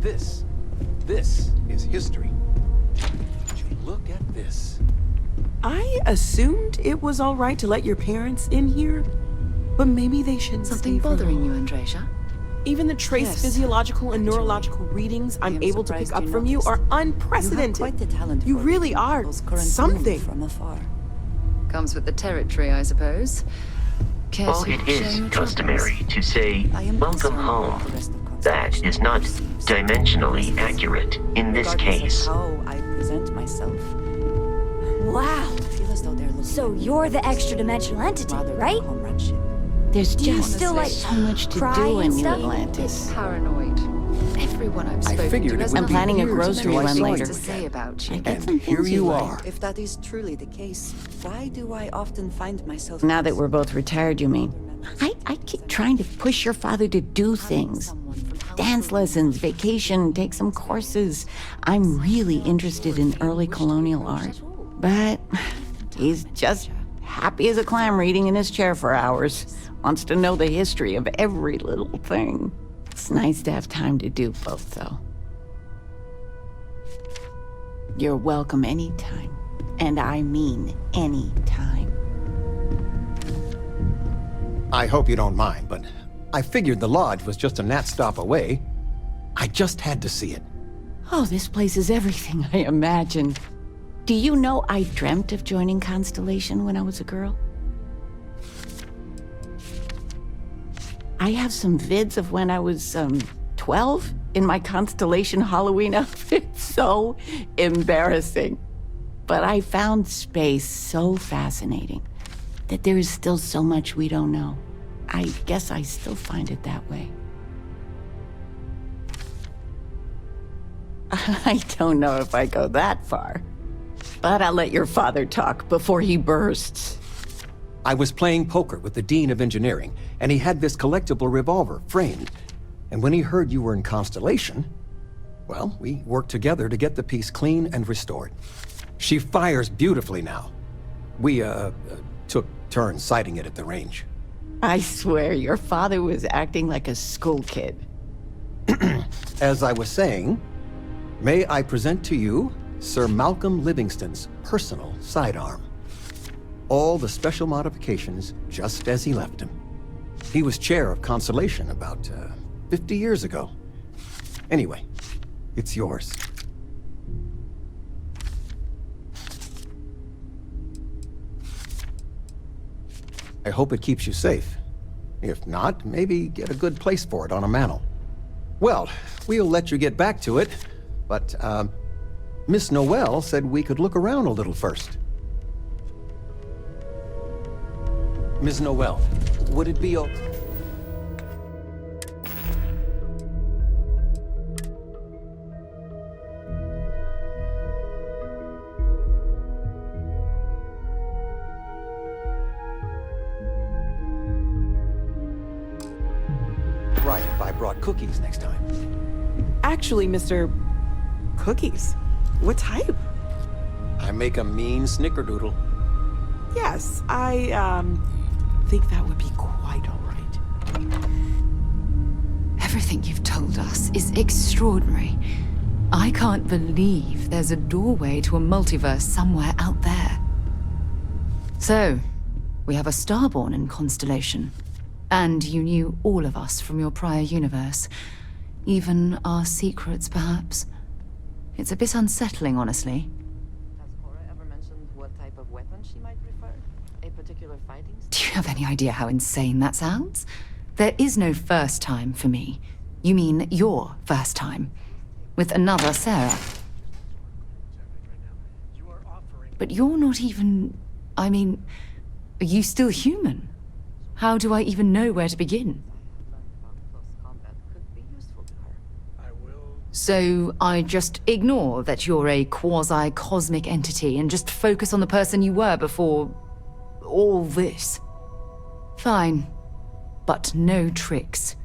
This is history. Would you look at this? I assumed it was all right to let your parents in here, but maybe they shouldn't Something stay for bothering long. you, Andreja? Even the trace Yes, physiological and actually, neurological readings I'm am able to pick surprised up you from you noticed. are You have unprecedented. quite the talent You for really reading are people's current something. mood from afar. Comes with the territory, I suppose. Care Well, to it share is your customary troubles? to say, I am welcome concerned about home. the rest of That Constellation is not receives. dimensionally accurate in this Regardless case. of how I present myself, Wow. I feel as though they're looking So at me you're the as extra-dimensional entity, rather than right? comradeship. There's Do you just still, like, so much to cry do in and New stuff? Atlantis. Paranoid. Everyone I've spoken figured to it has would I'm be planning a years grocery until I run saw later. you to say again. about you. I get And some here things you like. are. If that is truly the case, why do I often find myself... Now that we're both retired, you mean? I keep trying to push your father to do things. Dance lessons, vacation, take some courses. I'm really interested in early colonial art. But he's just happy as a clam reading in his chair for hours. Wants to know the history of every little thing. It's nice to have time to do both, though. You're welcome anytime. And I mean anytime. I hope you don't mind, but I figured the lodge was just a gnat stop away. I just had to see it. Oh, this place is everything I imagined. Do you know I dreamt of joining Constellation when I was a girl? I have some vids of when I was, 12 in my Constellation Halloween outfit. So embarrassing. But I found space so fascinating that there is still so much we don't know. I guess I still find it that way. I don't know if I go that far. But I'll let your father talk before he bursts. I was playing poker with the Dean of Engineering, and he had this collectible revolver framed. And when he heard you were in Constellation, well, we worked together to get the piece clean and restored. She fires beautifully now. We, took turns sighting it at the range. I swear, your father was acting like a school kid. As I was saying, may I present to you Sir Malcolm Livingston's personal sidearm. All the special modifications just as he left him. He was chair of Constellation about 50 years ago. Anyway, it's yours. I hope it keeps you safe. If not, maybe get a good place for it on a mantle. Well, we'll let you get back to it, but, Miss Noel said we could look around a little first. Ms. Noel, would it be okay? Right, if I brought cookies next time. Actually, Mr. Cookies. What type? I make a mean snickerdoodle. Yes, I, think that would be quite all right. Everything you've told us is extraordinary. I can't believe there's a doorway to a multiverse somewhere out there. So, we have a Starborn in Constellation. And you knew all of us from your prior universe. Even our secrets, perhaps. It's a bit unsettling, honestly. Has Cora ever mentioned what type of weapon she might prefer? A particular fighting style? Do you have any idea how insane that sounds? There is no first time for me. You mean your first time. With another Sarah. But you're not even... I mean, are you still human? How do I even know where to begin? Close combat could be useful to her. So I just ignore that you're a quasi-cosmic entity and just focus on the person you were before... all this? Fine. But no tricks.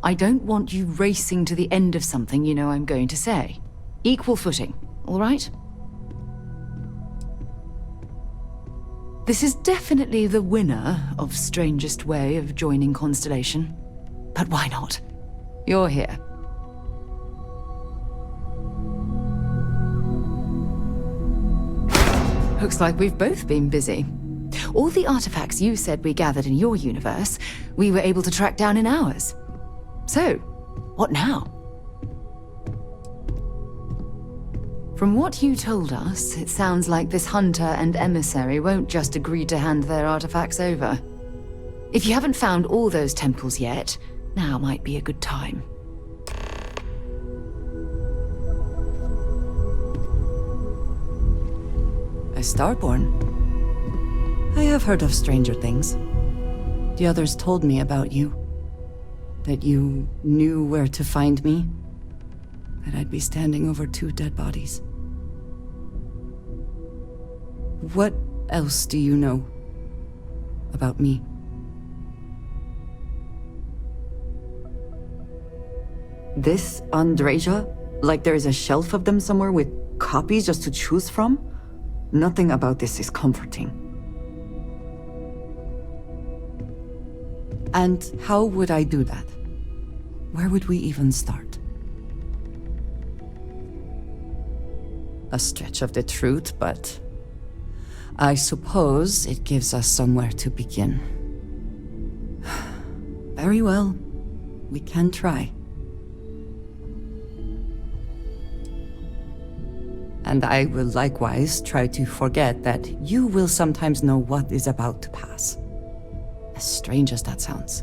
I don't want you racing to the end of something you know I'm going to say. Equal footing, all right? This is definitely the winner of strangest way of joining Constellation. But why not? You're here. Looks like we've both been busy. All the artifacts you said we gathered in your universe, we were able to track down in ours. So, what now? From what you told us, it sounds like this hunter and emissary won't just agree to hand their artifacts over. If you haven't found all those temples yet, now might be a good time. A Starborn? I have heard of stranger things. The others told me about you. That you knew where to find me. That I'd be standing over 2 dead bodies. What else do you know about me? This Andreja? Like there is a shelf of them somewhere with copies just to choose from? Nothing about this is comforting. And how would I do that? Where would we even start? A stretch of the truth, but I suppose it gives us somewhere to begin. Very well. We can try. And I will likewise try to forget that you will sometimes know what is about to pass. As strange as that sounds.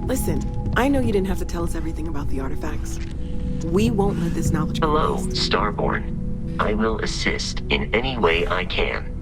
Listen, I know you didn't have to tell us everything about the artifacts. We won't let this knowledge go Hello, waste. Starborn. I will assist in any way I can.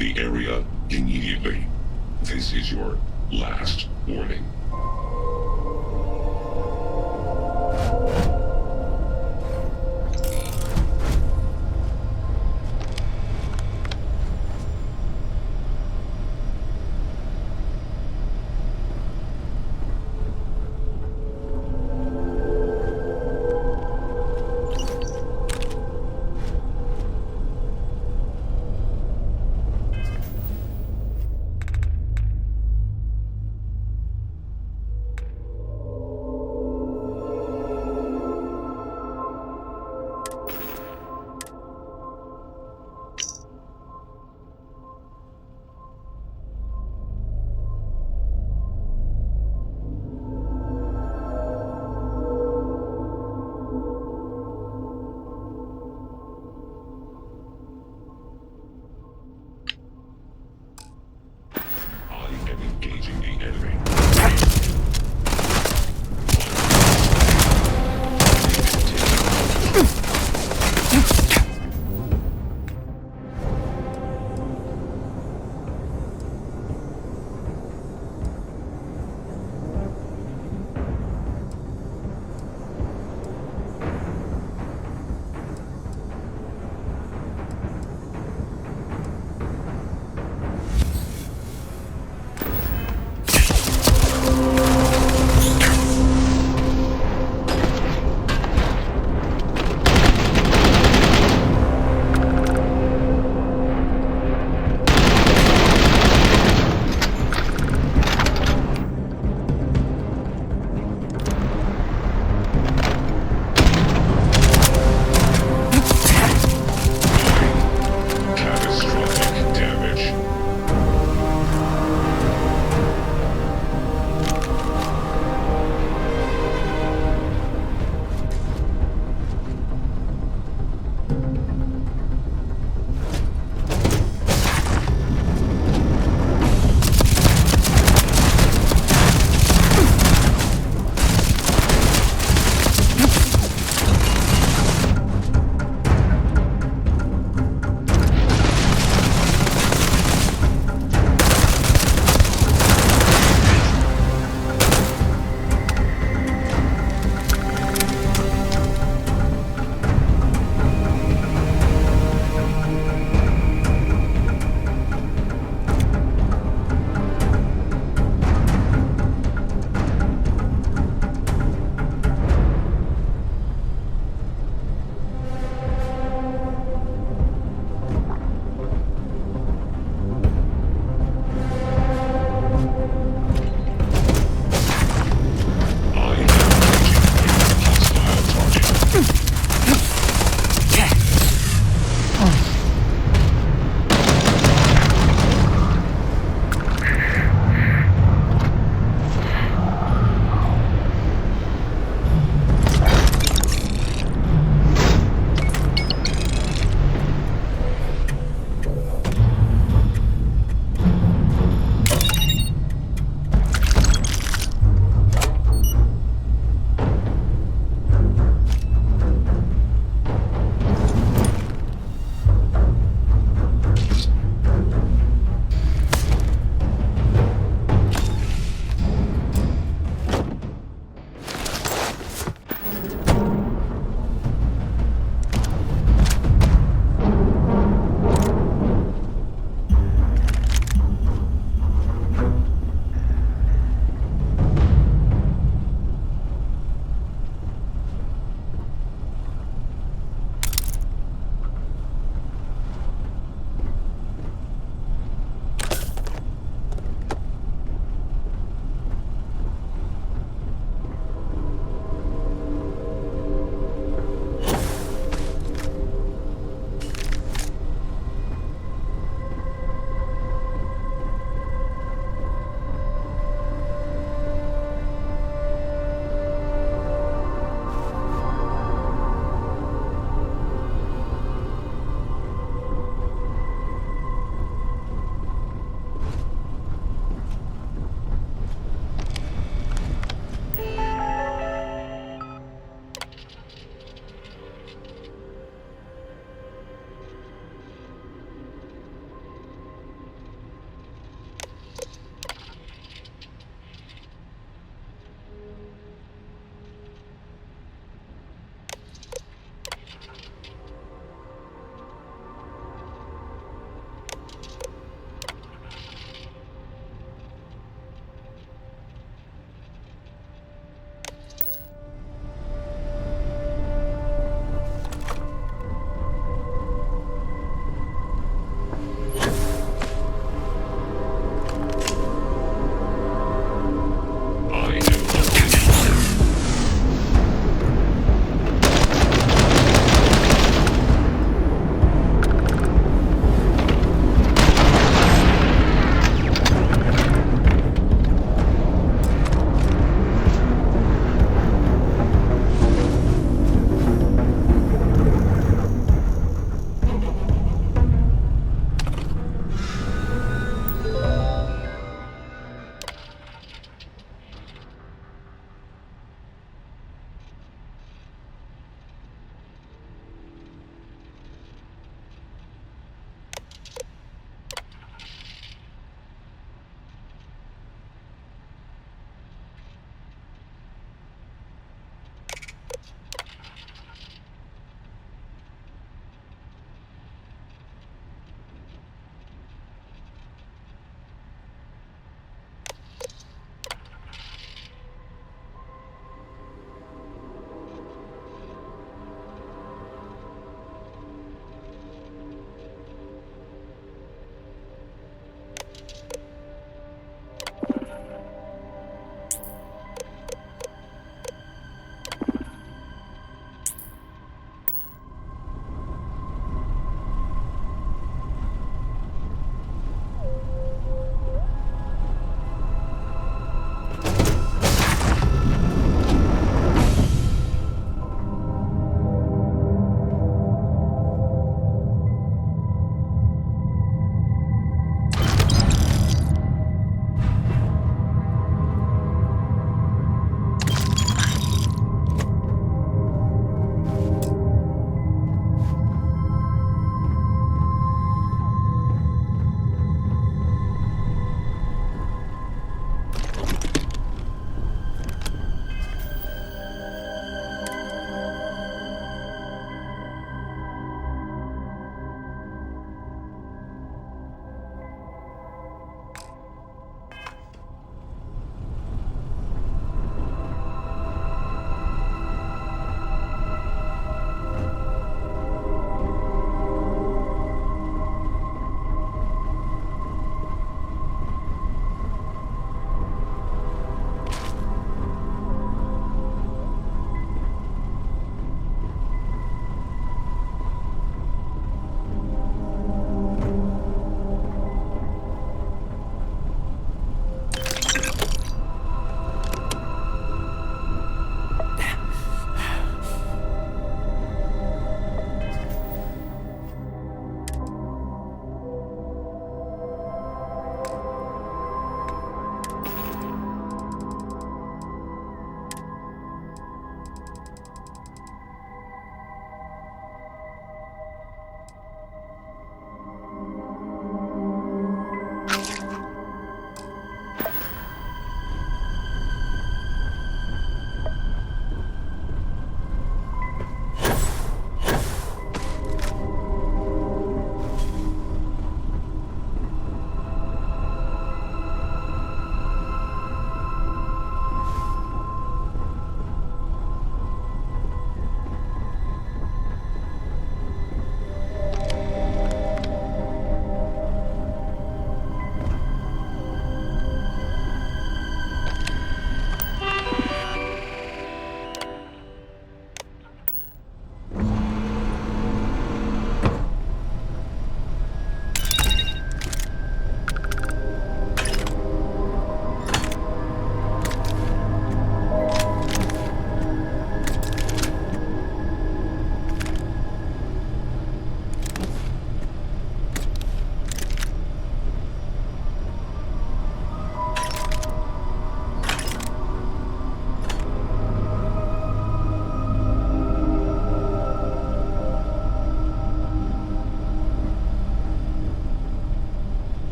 the area immediately. This is your last warning.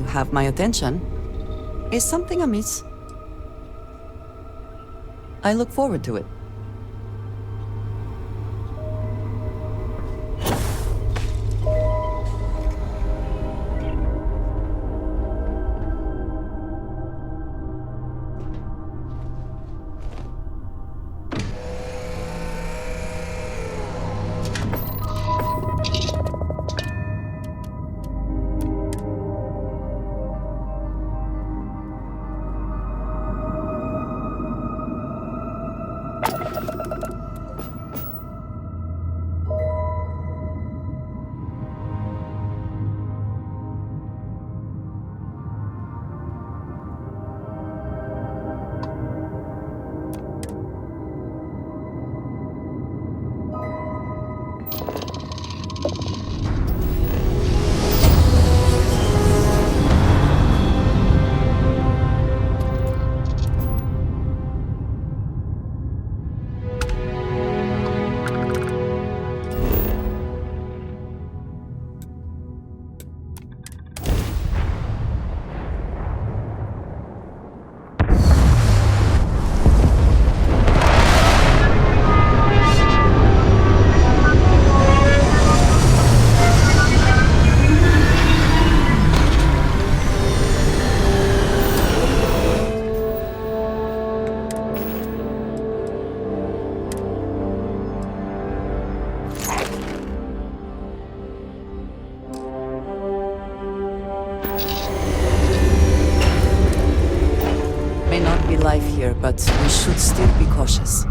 have my attention. Is something amiss? I look forward to it. Life here, but we should still be cautious.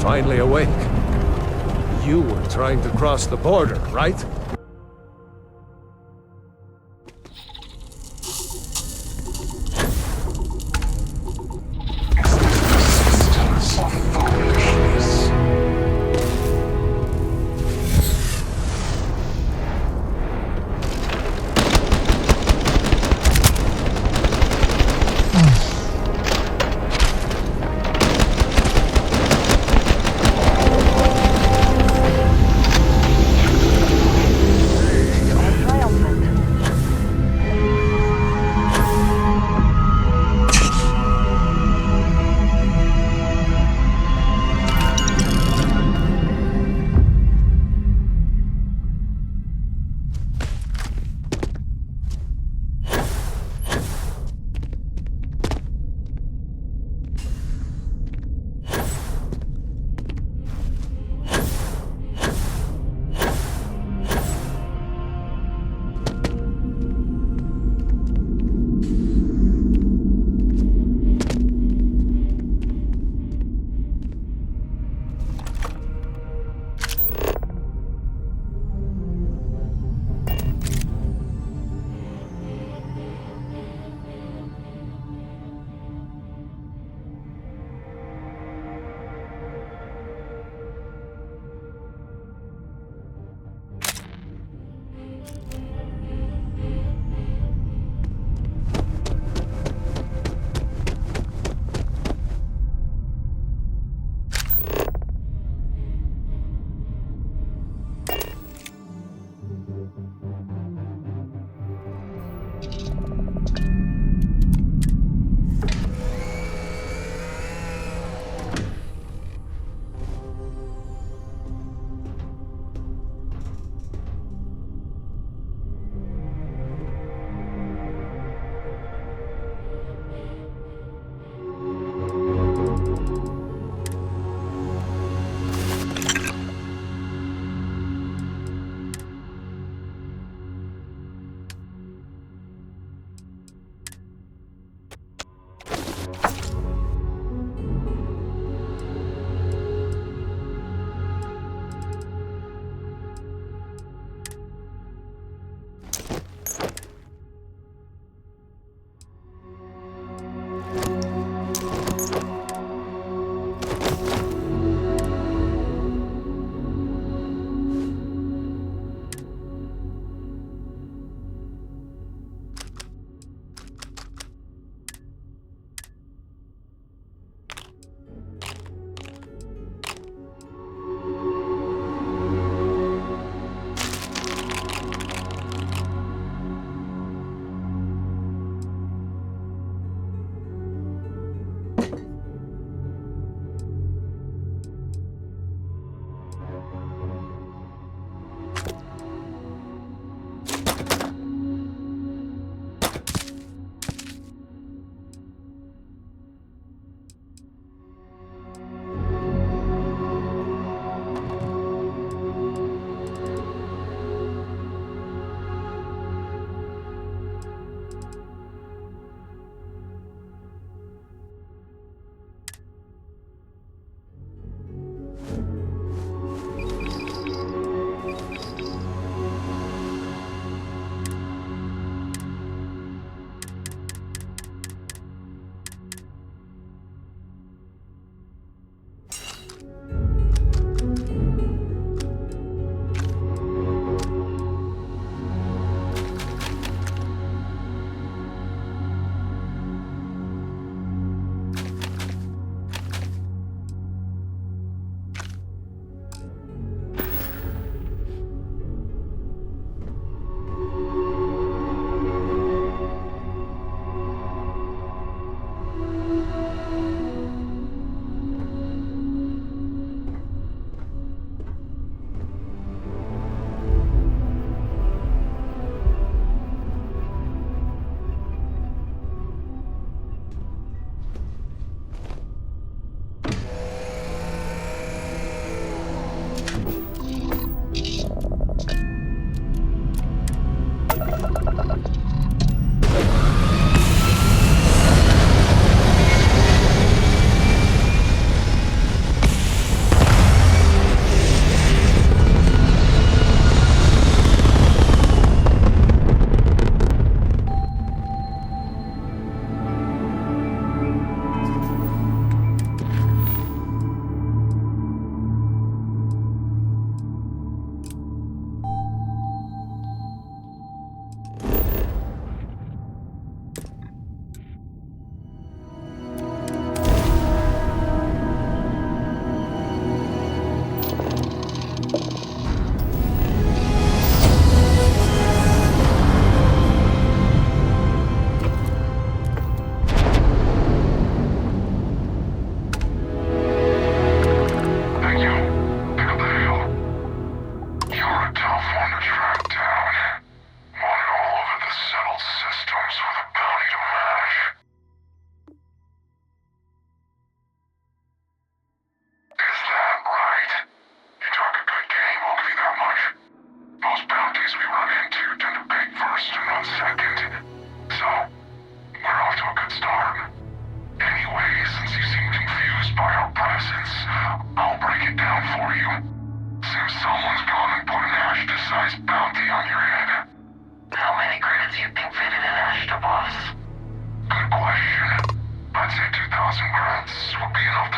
Finally awake. You were trying to cross the border, right?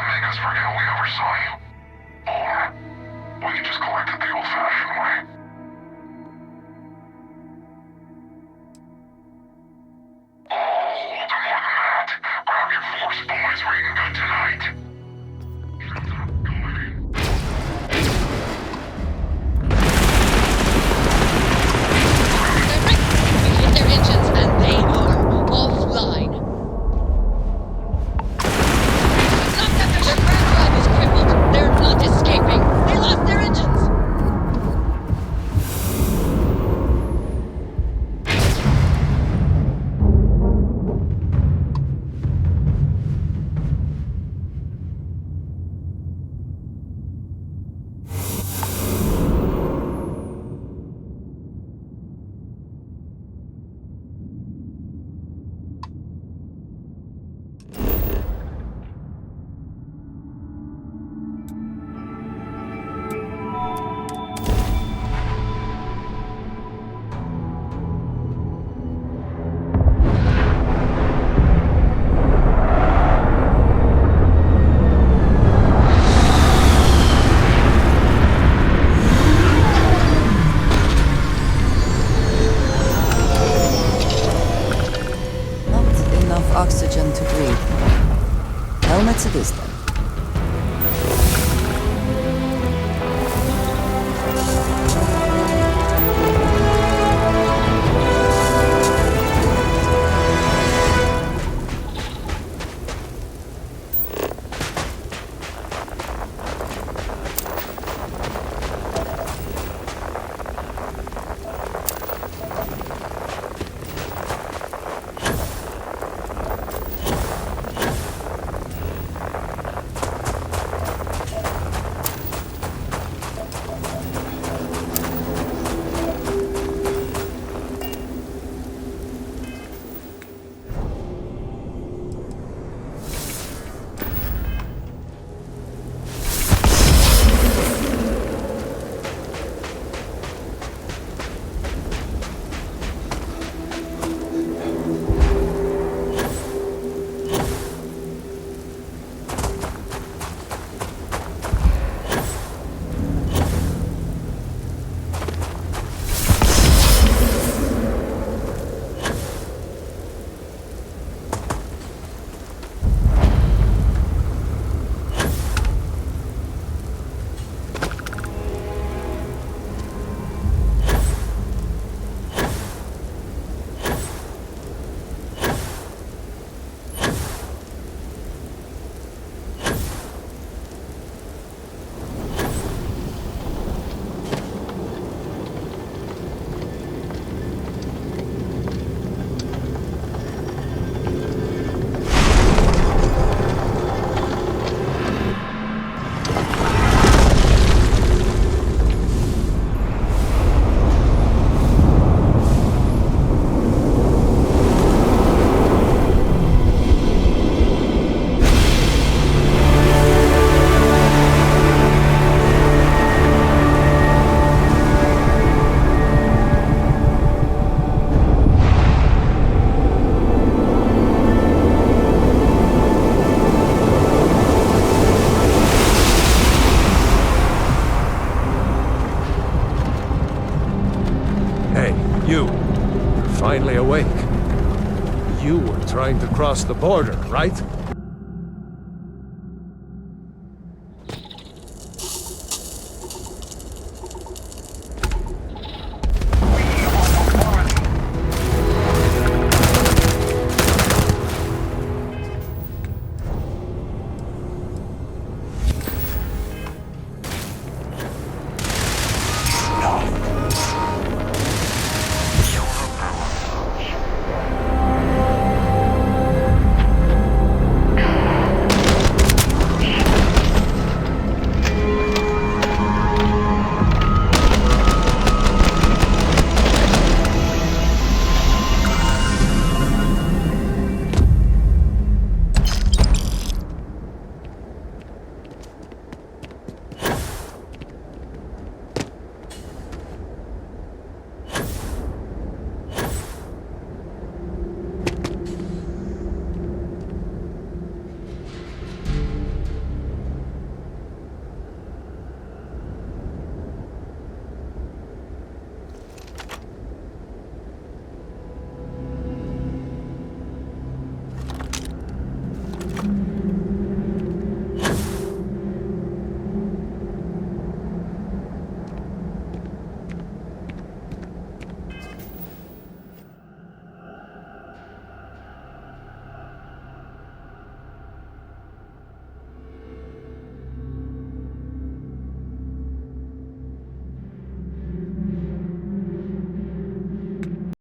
doesn't make us forget we ever saw you. Or we can just collect it the old-fashioned way. Oh, we'll do more than that. Grab your force, boys. We're eating good tonight. Hit their engines and they are offline. Not that their grand drive is crippled. They're not escaping. They lost their engines. Oxygen to breathe. Helmets it is then. Finally awake. You were trying to cross the border, right?